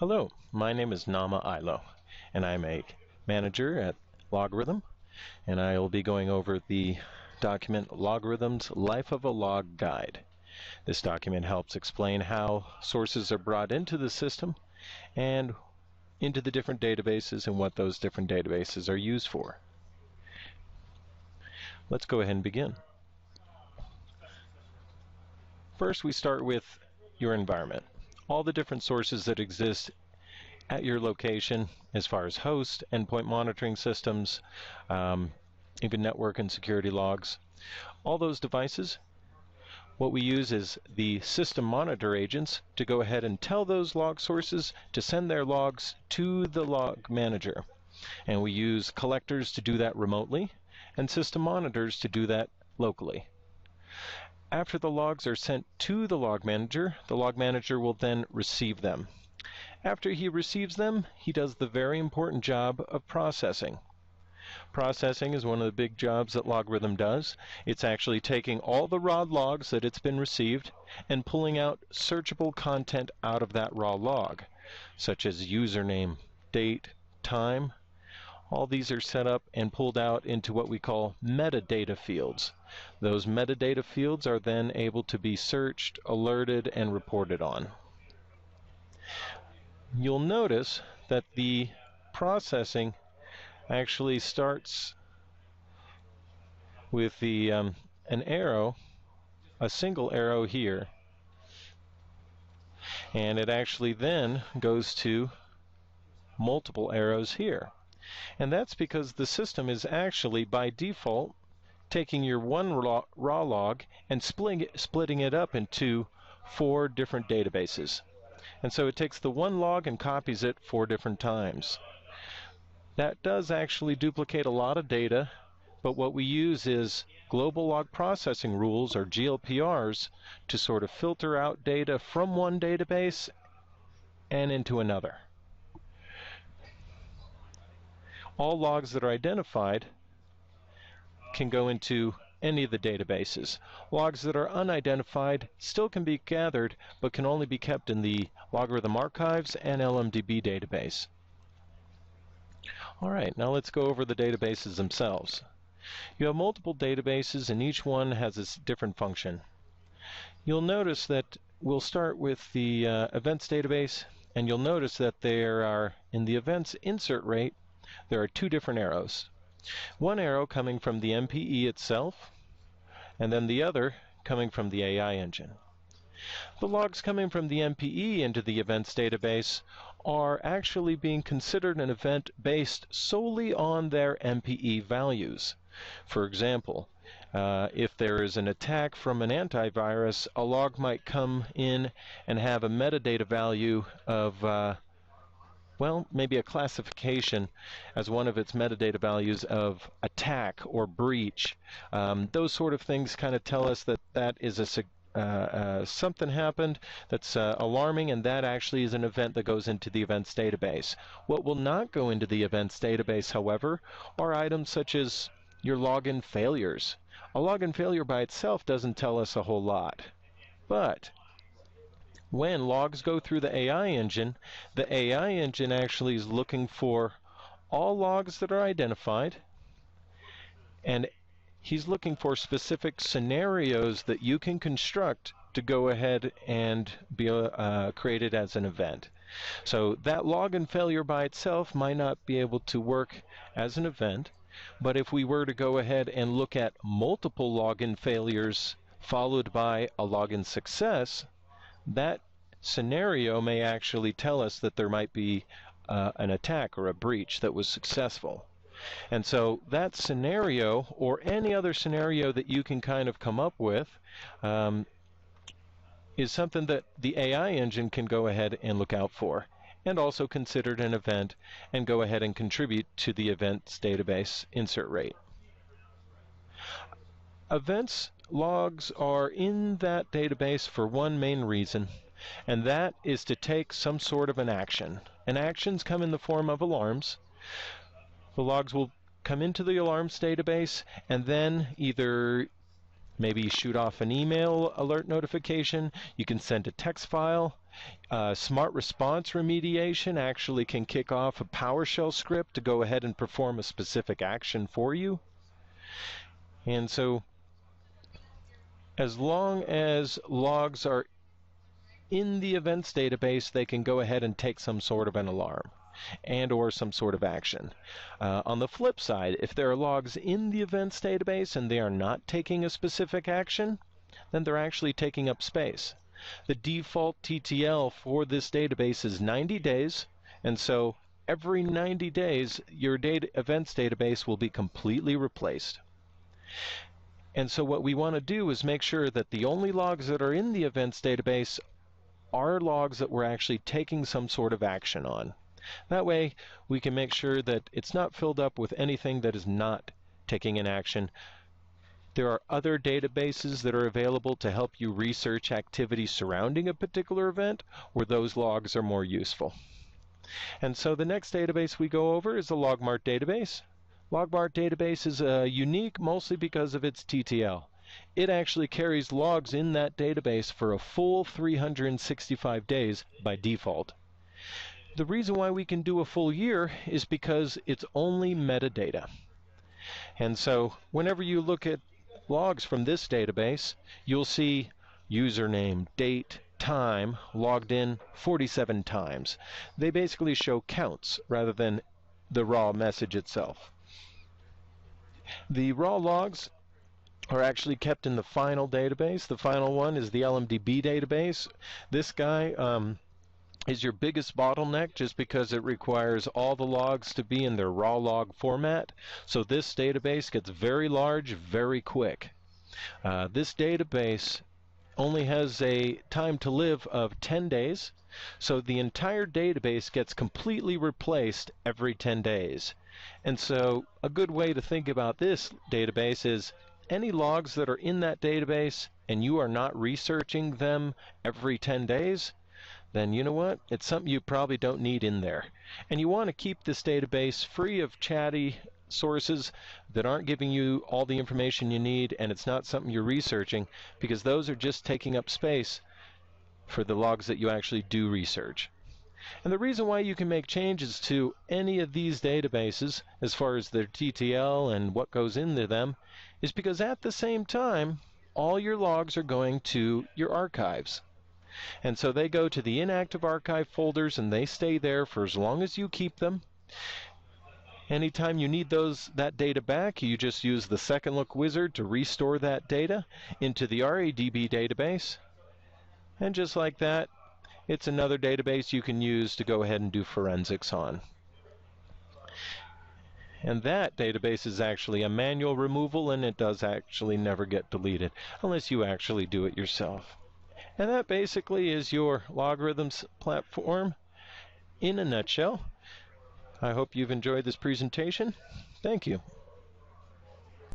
Hello, my name is Nama Ilo, and I'm a manager at Logarithm, and I will be going over the document Logarithm's Life of a Log Guide. This document helps explain how sources are brought into the system and into the different databases and what those different databases are used for. Let's go ahead and begin. First, we start with your environment. All the different sources that exist at your location as far as host, endpoint monitoring systems, even network and security logs. All those devices, what we use is the system monitor agents to go ahead and tell those log sources to send their logs to the log manager. And we use collectors to do that remotely and system monitors to do that locally. After the logs are sent to the log manager will then receive them. After he receives them, he does the very important job of processing. Processing is one of the big jobs that Logarithm does. It's actually taking all the raw logs that it's been received and pulling out searchable content out of that raw log, such as username, date, time. All these are set up and pulled out into what we call metadata fields. Those metadata fields are then able to be searched, alerted, and reported on. You'll notice that the processing actually starts with the an arrow, a single arrow here, and it actually then goes to multiple arrows here. And that's because the system is actually, by default, taking your one raw log and splitting it up into 4 different databases. And so it takes the one log and copies it 4 different times. That does actually duplicate a lot of data, but what we use is global log processing rules, or GLPRs, to sort of filter out data from one database and into another. All logs that are identified can go into any of the databases. Logs that are unidentified still can be gathered, but can only be kept in the Logarithm Archives and LRDB database. All right, now let's go over the databases themselves. You have multiple databases, and each one has a different function. You'll notice that we'll start with the events database, and you'll notice that there are, in the events insert rate, there are 2 different arrows. One arrow coming from the MPE itself, and then the other coming from the AI engine. The logs coming from the MPE into the events database are actually being considered an event based solely on their MPE values. For example, if there is an attack from an antivirus, a log might come in and have a metadata value of well, maybe a classification as one of its metadata values of attack or breach. Those sort of things kind of tell us that that is something happened that's alarming, and that actually is an event that goes into the events database. What will not go into the events database, however, are items such as your login failures. A login failure by itself doesn't tell us a whole lot, but when logs go through the AI engine actually is looking for all logs that are identified, and he's looking for specific scenarios that you can construct to go ahead and be created as an event. So that login failure by itself might not be able to work as an event, but if we were to go ahead and look at multiple login failures followed by a login success, that scenario may actually tell us that there might be an attack or a breach that was successful. And so that scenario, or any other scenario that you can kind of come up with, is something that the AI engine can go ahead and look out for, and also considered an event and go ahead and contribute to the events database insert rate. Events logs are in that database for one main reason, and that is to take some sort of an action. And actions come in the form of alarms. The logs will come into the alarms database and then either maybe shoot off an email alert notification. You can send a text file. Smart response remediation actually can kick off a PowerShell script to go ahead and perform a specific action for you. And so as long as logs are in the events database, they can go ahead and take some sort of an alarm and or some sort of action. On the flip side, if there are logs in the events database and they are not taking a specific action, then they're actually taking up space. The default TTL for this database is 90 days, and so every 90 days your events database will be completely replaced. And so what we want to do is make sure that the only logs that are in the events database are logs that we're actually taking some sort of action on. That way, we can make sure that it's not filled up with anything that is not taking an action. There are other databases that are available to help you research activity surrounding a particular event where those logs are more useful. And so the next database we go over is the LogMart database. LogMart database is unique mostly because of its TTL. It actually carries logs in that database for a full 365 days by default. The reason why we can do a full year is because it's only metadata. And so whenever you look at logs from this database, you'll see username, date, time, logged in 47 times. They basically show counts rather than the raw message itself. The raw logs are actually kept in the final database. The final one is the LRDB database. This guy is your biggest bottleneck just because it requires all the logs to be in their raw log format. So this database gets very large very quick. This database only has a time to live of 10 days, so the entire database gets completely replaced every 10 days. And so a good way to think about this database is any logs that are in that database and you are not researching them every 10 days, then you know what? It's something you probably don't need in there. And you want to keep this database free of chatty sources that aren't giving you all the information you need, and it's not something you're researching, because those are just taking up space for the logs that you actually do research. And the reason why you can make changes to any of these databases as far as their TTL and what goes into them is because at the same time, all your logs are going to your archives. And so they go to the inactive archive folders and they stay there for as long as you keep them. Anytime you need that data back, you just use the second look wizard to restore that data into the LRDB database. And just like that, it's another database you can use to go ahead and do forensics on. And that database is actually a manual removal, and it does actually never get deleted unless you actually do it yourself. And that basically is your logarithms platform in a nutshell. I hope you've enjoyed this presentation. Thank you.